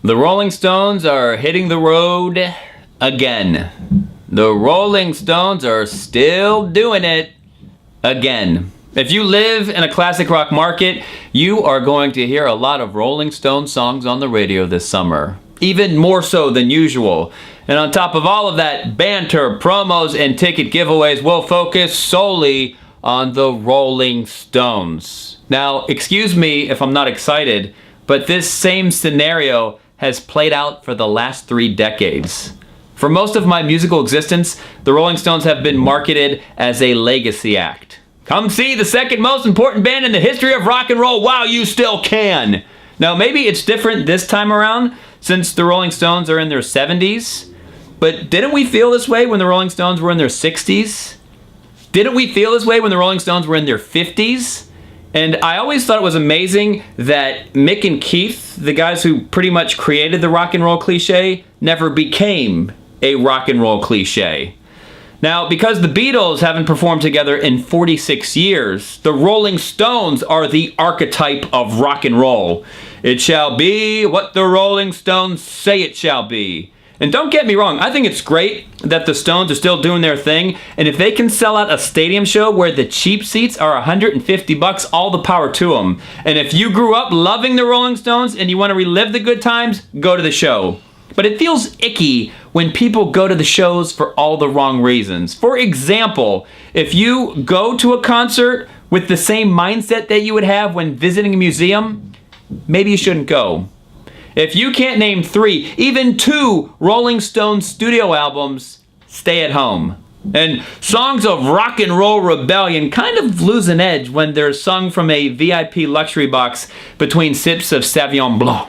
The Rolling Stones are hitting the road again. The Rolling Stones are still doing it again. If you live in a classic rock market, you are going to hear a lot of Rolling Stone songs on the radio this summer. Even more so than usual. And on top of all of that, banter, promos, and ticket giveaways will focus solely on the Rolling Stones. Now, excuse me if I'm not excited, but this same scenario has played out for the last 3 decades. For most of my musical existence, the Rolling Stones have been marketed as a legacy act. Come see the second most important band in the history of rock and roll while you still can. Now, maybe it's different this time around since the Rolling Stones are in their 70s. But didn't we feel this way when the Rolling Stones were in their 60s? Didn't we feel this way when the Rolling Stones were in their 50s? And I always thought it was amazing that Mick and Keith, the guys who pretty much created the rock and roll cliche, never became a rock and roll cliche. Now, because the Beatles haven't performed together in 46 years, the Rolling Stones are the archetype of rock and roll. It shall be what the Rolling Stones say it shall be. And don't get me wrong, I think it's great that the Stones are still doing their thing, and if they can sell out a stadium show where the cheap seats are $150, all the power to them. And if you grew up loving the Rolling Stones and you want to relive the good times, go to the show. But it feels icky when people go to the shows for all the wrong reasons. For example, if you go to a concert with the same mindset that you would have when visiting a museum, maybe you shouldn't go. If you can't name 3, even 2 Rolling Stones studio albums, stay at home. And songs of rock and roll rebellion kind of lose an edge when they're sung from a VIP luxury box between sips of Sauvignon Blanc.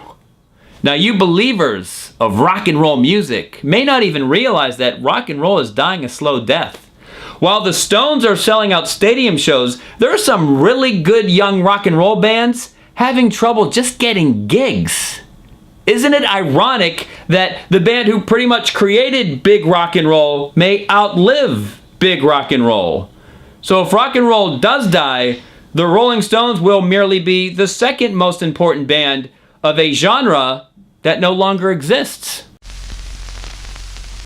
Now, you believers of rock and roll music may not even realize that rock and roll is dying a slow death. While the Stones are selling out stadium shows, there are some really good young rock and roll bands having trouble just getting gigs. Isn't it ironic that the band who pretty much created big rock and roll may outlive big rock and roll? So if rock and roll does die, the Rolling Stones will merely be the second most important band of a genre that no longer exists.